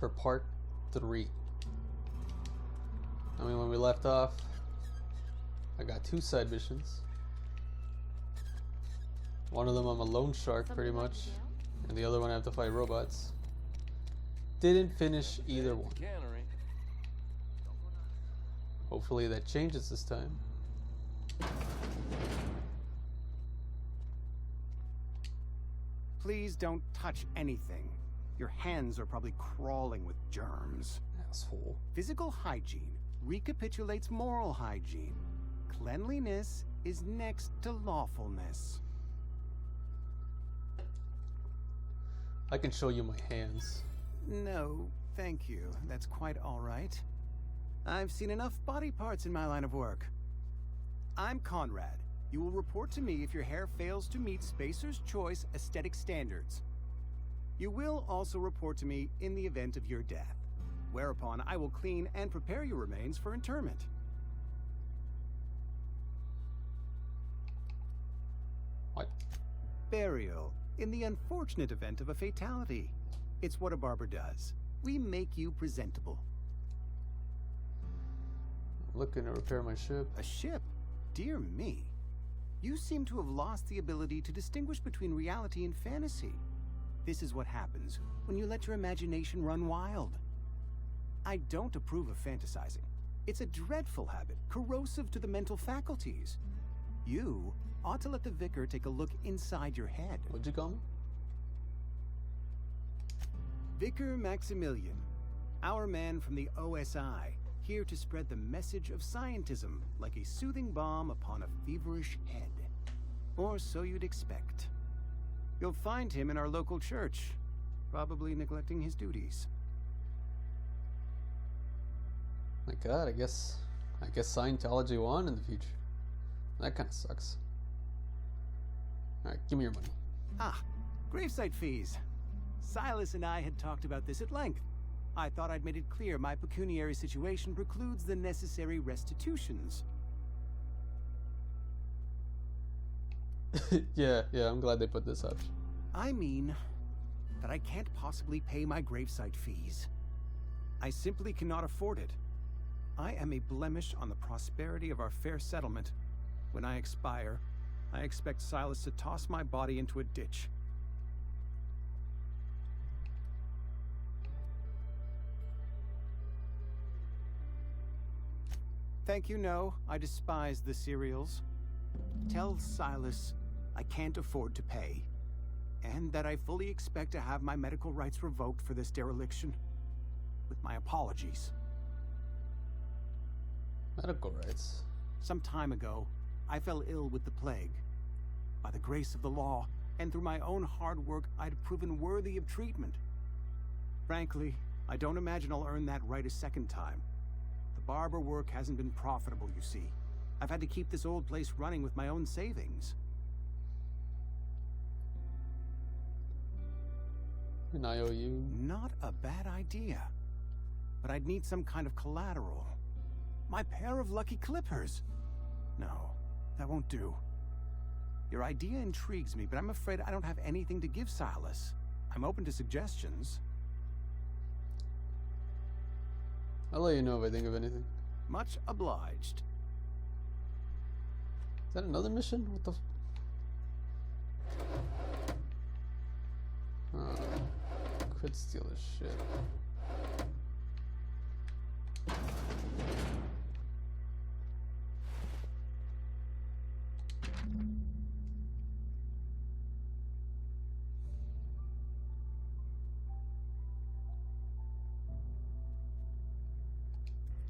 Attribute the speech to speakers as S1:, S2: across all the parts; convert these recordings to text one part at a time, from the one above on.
S1: for part 3. I mean, when we left off, I got 2 side missions. One of them I'm a lone shark pretty much, and the other one I have to fight robots. Didn't finish either one. Hopefully that changes this time.
S2: Please don't touch anything. Your hands are probably crawling with germs.
S1: Asshole.
S2: Physical hygiene recapitulates moral hygiene. Cleanliness is next to lawfulness.
S1: I can show you my hands.
S2: No, thank you. That's quite all right. I've seen enough body parts in my line of work. I'm Conrad. You will report to me if your hair fails to meet Spacer's Choice aesthetic standards. You will also report to me in the event of your death, whereupon I will clean and prepare your remains for interment.
S1: What?
S2: Burial, in the unfortunate event of a fatality. It's what a barber does. We make you presentable.
S1: I'm looking to repair my ship.
S2: A ship? Dear me. You seem to have lost the ability to distinguish between reality and fantasy. This is what happens when you let your imagination run wild. I don't approve of fantasizing. It's a dreadful habit, corrosive to the mental faculties. You ought to let the vicar take a look inside your head.
S1: What'd you call me?
S2: Vicar Maximilian, our man from the OSI, here to spread the message of scientism like a soothing balm upon a feverish head. Or so you'd expect. You'll find him in our local church, probably neglecting his duties.
S1: My god, I guess Scientology won in the future. That kind of sucks. Alright, give me your money.
S2: Ah, gravesite fees. Silas and I had talked about this at length. I thought I'd made it clear my pecuniary situation precludes the necessary restitutions.
S1: yeah, I'm glad they put this option.
S2: I mean that I can't possibly pay my gravesite fees. I simply cannot afford it. I am a blemish on the prosperity of our fair settlement. When I expire, I expect Silas to toss my body into a ditch. Thank you, no. I despise the cereals. Tell Silas I can't afford to pay, and that I fully expect to have my medical rights revoked for this dereliction. With my apologies.
S1: Medical rights?
S2: Some time ago, I fell ill with the plague. By the grace of the law, and through my own hard work, I'd proven worthy of treatment. Frankly, I don't imagine I'll earn that right a second time. The barber work hasn't been profitable, you see. I've had to keep this old place running with my own savings.
S1: An IOU?
S2: Not a bad idea. But I'd need some kind of collateral. My pair of lucky clippers. No, that won't do. Your idea intrigues me, but I'm afraid I don't have anything to give Silas. I'm open to suggestions.
S1: I'll let you know if I think of anything.
S2: Much obliged.
S1: Is that another mission? What the could steal this shit.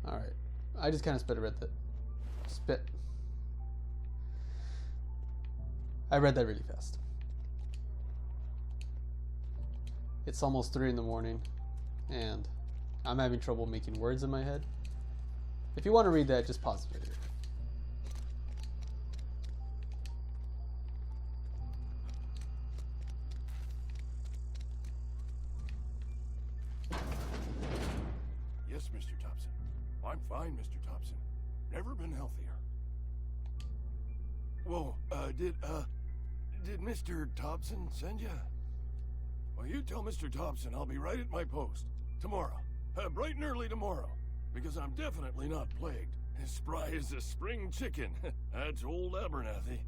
S1: Alright. I just kind of read that. I read that really fast. It's almost 3 in the morning, and I'm having trouble making words in my head. If you want to read that, just pause the video.
S3: Yes, Mr. Thompson. I'm fine, Mr. Thompson. Never been healthier. Whoa, did Mr. Thompson send you? Well, you tell Mr. Thompson I'll be right at my post. Tomorrow. Bright and early tomorrow. Because I'm definitely not plagued. As spry as a spring chicken. That's old Abernathy.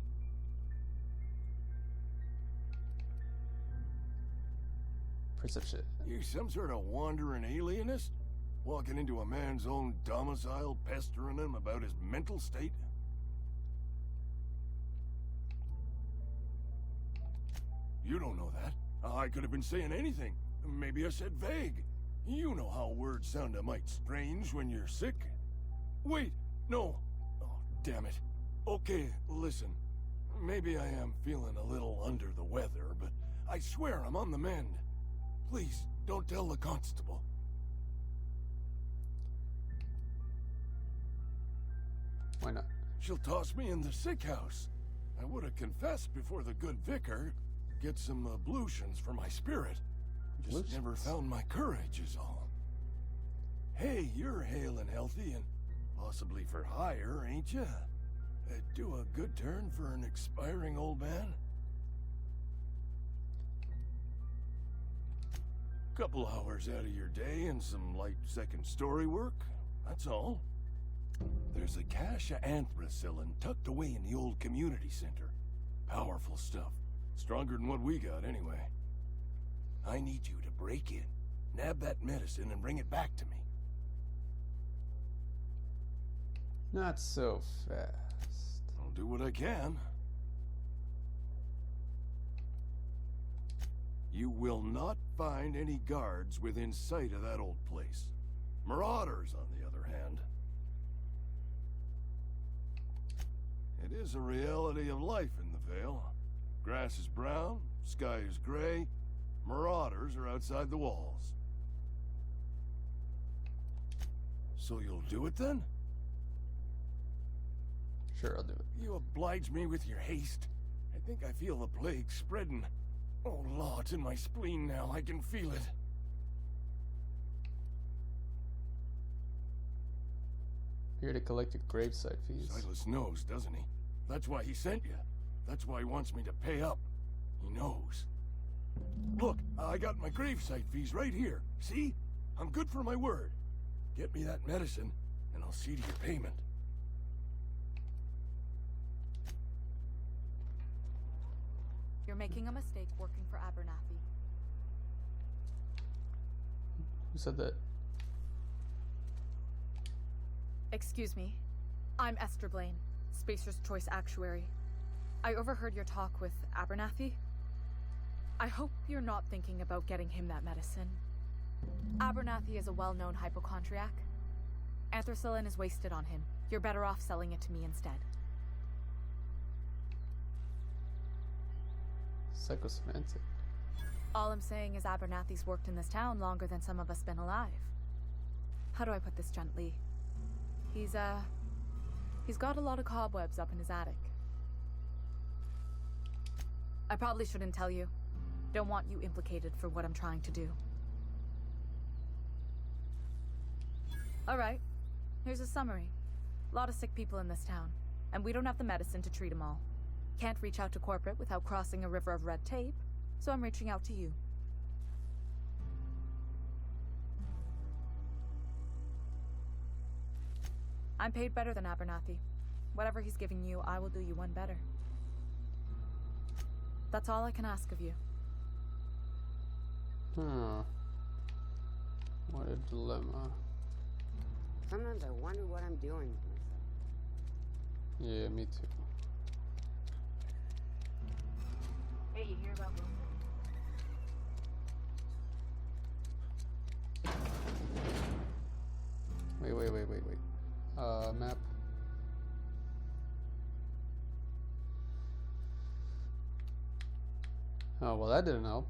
S1: Perception.
S3: You some sort of wandering alienist? Walking into a man's own domicile, pestering him about his mental state? You don't know that. I could have been saying anything. Maybe I said vague. You know how words sound a mite strange when you're sick. Wait, no. Oh, damn it. Okay, listen. Maybe I am feeling a little under the weather, but I swear I'm on the mend. Please, don't tell the constable.
S1: Why not?
S3: She'll toss me in the sick house. I would have confessed before the good vicar. Get some ablutions for my spirit. Just never found my courage is all. Hey, you're hale and healthy and possibly for hire, ain't ya? Do a good turn for an expiring old man? Couple hours out of your day and some light second story work, that's all. There's a cache of anthracillin tucked away in the old community center. Powerful stuff. Stronger than what we got, anyway. I need you to break in, nab that medicine, and bring it back to me.
S1: Not so fast.
S3: I'll do what I can. You will not find any guards within sight of that old place. Marauders, on the other hand. It is a reality of life in the Vale. Grass is brown, sky is gray, marauders are outside the walls. So you'll do it then?
S1: Sure, I'll do it.
S3: You oblige me with your haste. I think I feel the plague spreading. Oh, Lord, it's in my spleen now. I can feel it.
S1: Here to collect your gravesite fees.
S3: Silas knows, doesn't he? That's why he sent you. That's why he wants me to pay up. He knows. Look, I got my gravesite fees right here. See? I'm good for my word. Get me that medicine, and I'll see to your payment.
S4: You're making a mistake working for Abernathy.
S1: Who said that?
S4: Excuse me. I'm Esther Blaine, Spacer's Choice Actuary. I overheard your talk with Abernathy. I hope you're not thinking about getting him that medicine. Abernathy is a well-known hypochondriac. Anthracillin is wasted on him. You're better off selling it to me instead.
S1: Psychosemantic.
S4: All I'm saying is Abernathy's worked in this town longer than some of us been alive. How do I put this gently? He's got a lot of cobwebs up in his attic. I probably shouldn't tell you. Don't want you implicated for what I'm trying to do. Alright, here's a summary. A lot of sick people in this town, and we don't have the medicine to treat them all. Can't reach out to corporate without crossing a river of red tape, so I'm reaching out to you. I'm paid better than Abernathy. Whatever he's giving you, I will do you one better. That's all I can ask of you.
S1: What a dilemma.
S5: Sometimes I wonder what I'm doing with myself.
S1: Yeah, me too.
S4: Hey, you hear about
S1: Wait. Map. Oh, well, that didn't help.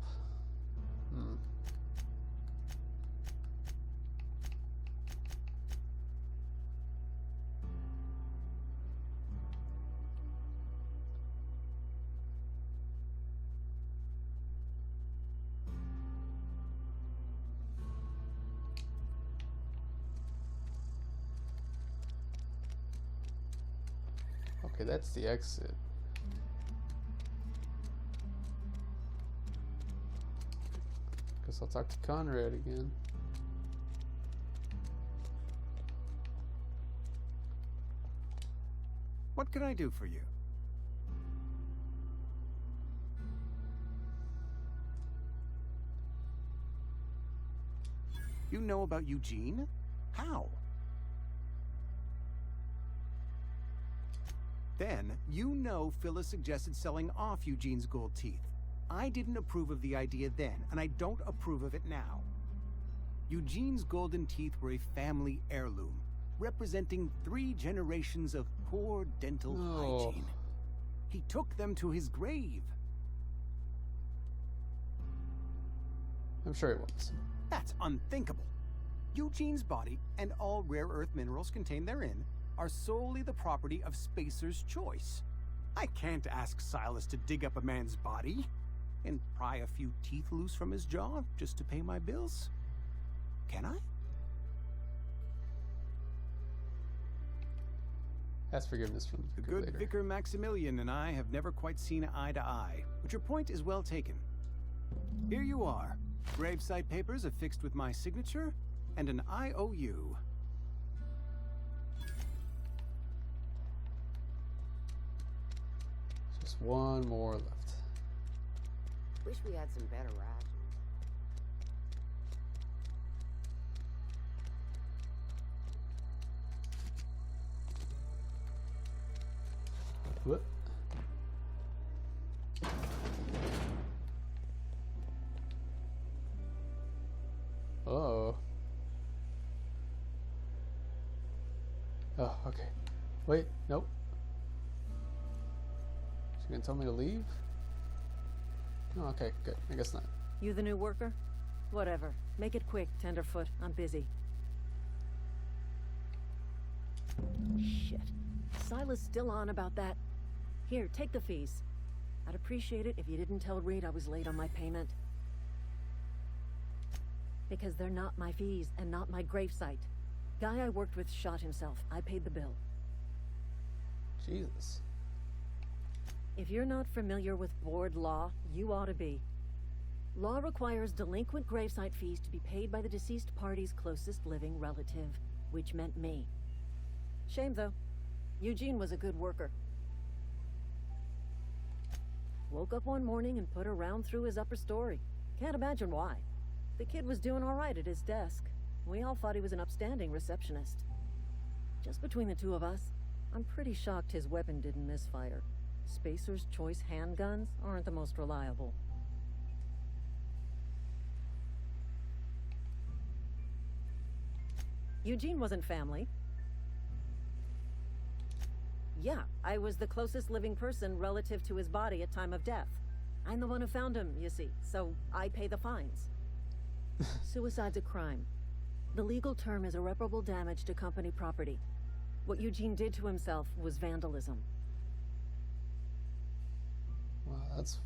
S1: Okay, that's the exit. Guess I'll talk to Conrad again.
S2: What can I do for you? You know about Eugene? How? Then, you know Phyllis suggested selling off Eugene's gold teeth. I didn't approve of the idea then, and I don't approve of it now. Eugene's golden teeth were a family heirloom, representing 3 generations of poor dental hygiene. He took them to his grave.
S1: I'm sure it was.
S2: That's unthinkable. Eugene's body and all rare earth minerals contained therein are solely the property of Spacer's choice. I can't ask Silas to dig up a man's body and pry a few teeth loose from his jaw just to pay my bills. Can I?
S1: Ask forgiveness from
S2: The
S1: the
S2: good
S1: later.
S2: Vicar Maximilian and I have never quite seen eye to eye, but your point is well taken. Here you are. Gravesite papers affixed with my signature and an IOU.
S1: Just one more left.
S5: Wish we had some better rations.
S1: What? Oh. Oh, okay. Wait, nope. She gonna tell me to leave? Oh, okay, good. I guess not.
S6: You the new worker? Whatever. Make it quick, Tenderfoot. I'm busy. Shit. Silas still on about that. Here, take the fees. I'd appreciate it if you didn't tell Reed I was late on my payment. Because they're not my fees and not my gravesite. Guy I worked with shot himself. I paid the bill.
S1: Jesus.
S6: If you're not familiar with board law, you ought to be. Law requires delinquent gravesite fees to be paid by the deceased party's closest living relative, which meant me. Shame, though. Eugene was a good worker. Woke up one morning and put a round through his upper story. Can't imagine why. The kid was doing all right at his desk. We all thought he was an upstanding receptionist. Just between the two of us, I'm pretty shocked his weapon didn't misfire. Spacer's choice handguns aren't the most reliable. Eugene wasn't family. Yeah, I was the closest living person relative to his body at time of death. I'm the one who found him, you see, so I pay the fines. Suicide's a crime. The legal term is irreparable damage to company property. What Eugene did to himself was vandalism.
S1: Wow, that's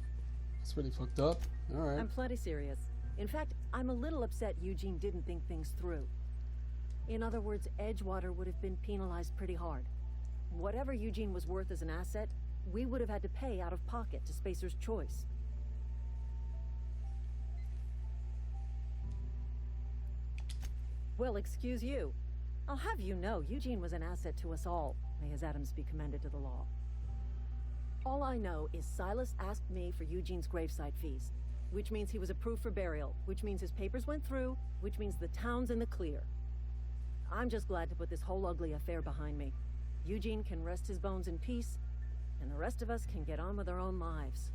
S1: really fucked up. Alright.
S6: I'm plenty serious. In fact, I'm a little upset Eugene didn't think things through. In other words, Edgewater would have been penalized pretty hard. Whatever Eugene was worth as an asset, we would have had to pay out of pocket to Spacer's choice. Well, excuse you. I'll have you know, Eugene was an asset to us all. May his atoms be commended to the law. All I know is Silas asked me for Eugene's gravesite fees, which means he was approved for burial, which means his papers went through, which means the town's in the clear. I'm just glad to put this whole ugly affair behind me. Eugene can rest his bones in peace, and the rest of us can get on with our own lives.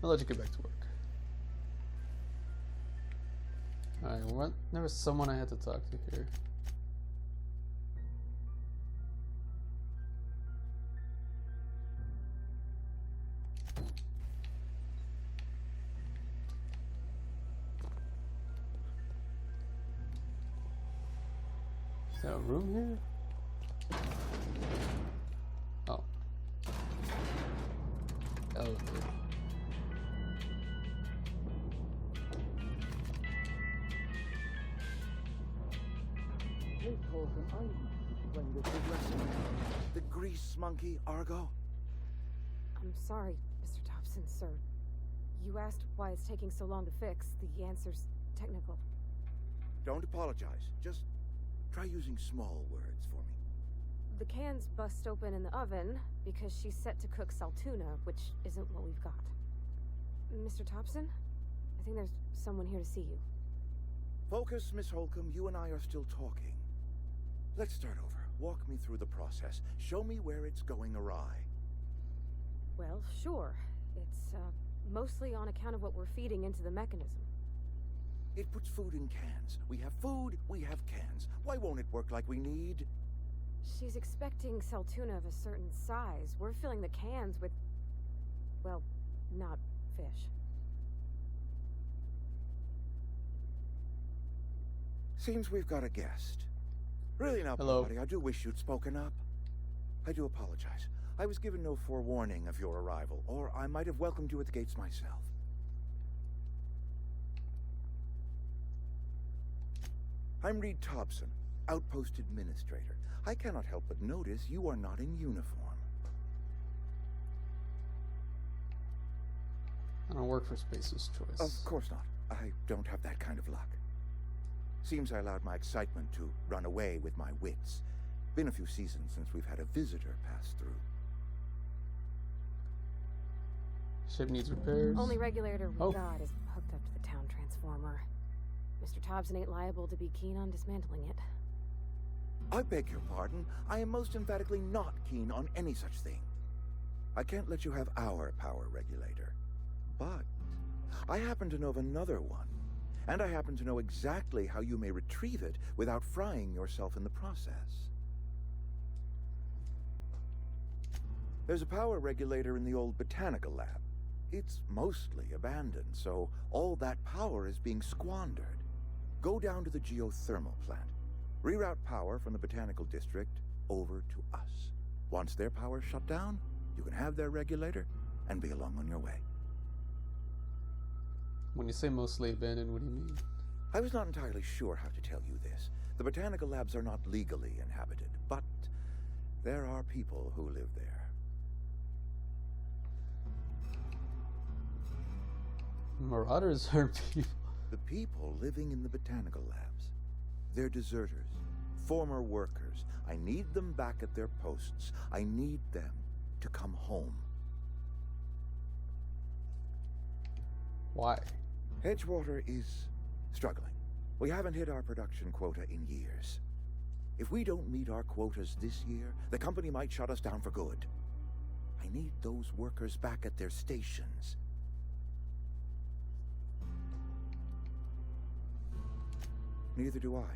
S1: I'll let you get back to work. Alright, what? There was someone I had to talk to here. Is there a room here? Oh. Elevator.
S7: The grease monkey, Argo?
S8: I'm sorry, Mr. Thompson, sir. You asked why it's taking so long to fix. The answer's technical.
S7: Don't apologize. Just try using small words for me.
S8: the cans bust open in the oven because she's set to cook saltuna, which isn't what we've got. Mr. Thompson? I think there's someone here to see you.
S7: Focus, Miss Holcomb. You and I are still talking. Let's start over. Walk me through the process. Show me where it's going awry.
S8: Well, sure. It's, mostly on account of what we're feeding into the mechanism.
S7: It puts food in cans. We have food, we have cans. Why won't it work like we need?
S8: She's expecting saltuna of a certain size. We're filling the cans with, well, not fish.
S7: Seems we've got a guest. Really now,
S1: Hello.
S7: buddy, I do wish you'd spoken up. I do apologize. I was given no forewarning of your arrival, or I might have welcomed you at the gates myself. I'm Reed Thompson, Outpost Administrator. I cannot help but notice you are not in uniform.
S1: I don't work for Spacer's Choice.
S7: Of course not. I don't have that kind of luck. Seems I allowed my excitement to run away with my wits. Been a few seasons since we've had a visitor pass through.
S1: Ship needs repairs.
S8: Only regulator we
S1: Oh.
S8: got is hooked up to the town transformer. Mr. Thompson ain't liable to be keen on dismantling it.
S7: I beg your pardon. I am most emphatically not keen on any such thing. I can't let you have our power regulator. But I happen to know of another one. And I happen to know exactly how you may retrieve it without frying yourself in the process. There's a power regulator in the old botanical lab. It's mostly abandoned, so all that power is being squandered. Go down to the geothermal plant. Reroute power from the botanical district over to us. Once their power's shut down, you can have their regulator and be along on your way.
S1: When you say mostly abandoned, what do you mean?
S7: I was not entirely sure how to tell you this. The botanical labs are not legally inhabited, but there are people who live there.
S1: Marauders are people.
S7: The people living in the botanical labs. They're deserters, former workers. I need them back at their posts. I need them to come home.
S1: Why?
S7: Edgewater is struggling. We haven't hit our production quota in years. If we don't meet our quotas this year, the company might shut us down for good. I need those workers back at their stations. Neither do I.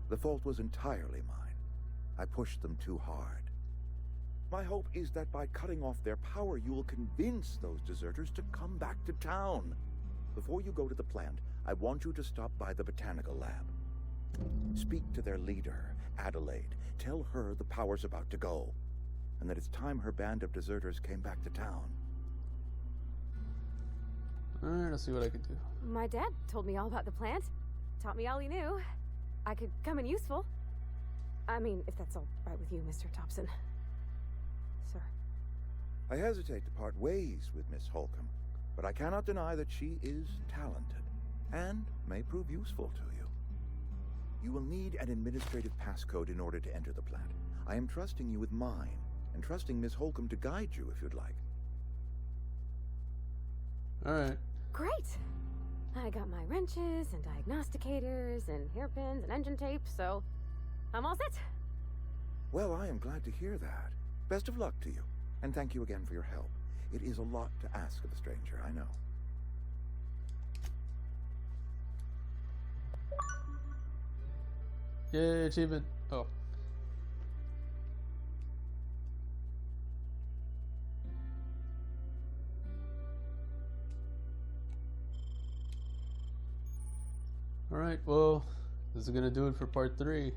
S7: The fault was entirely mine. I pushed them too hard. My hope is that by cutting off their power, you will convince those deserters to come back to town. Before you go to the plant, I want you to stop by the botanical lab. Speak to their leader, Adelaide. Tell her the power's about to go, and that it's time her band of deserters came back to town.
S1: Alright, let's see what I can do.
S8: My dad told me all about the plant. Taught me all he knew. I could come in useful. I mean, if that's all right with you, Mr. Thompson. Sir.
S7: I hesitate to part ways with Miss Holcomb, but I cannot deny that she is talented, and may prove useful to you. You will need an administrative passcode in order to enter the plant. I am trusting you with mine, and trusting Miss Holcomb to guide you if you'd like.
S1: Alright.
S8: Great! I got my wrenches and diagnosticators and hairpins and engine tape, so I'm all set.
S7: Well, I am glad to hear that. Best of luck to you, and thank you again for your help. It is a lot to ask of a stranger, I know.
S1: Yay, achievement. Oh. Alright, well, this is gonna do it for part 3.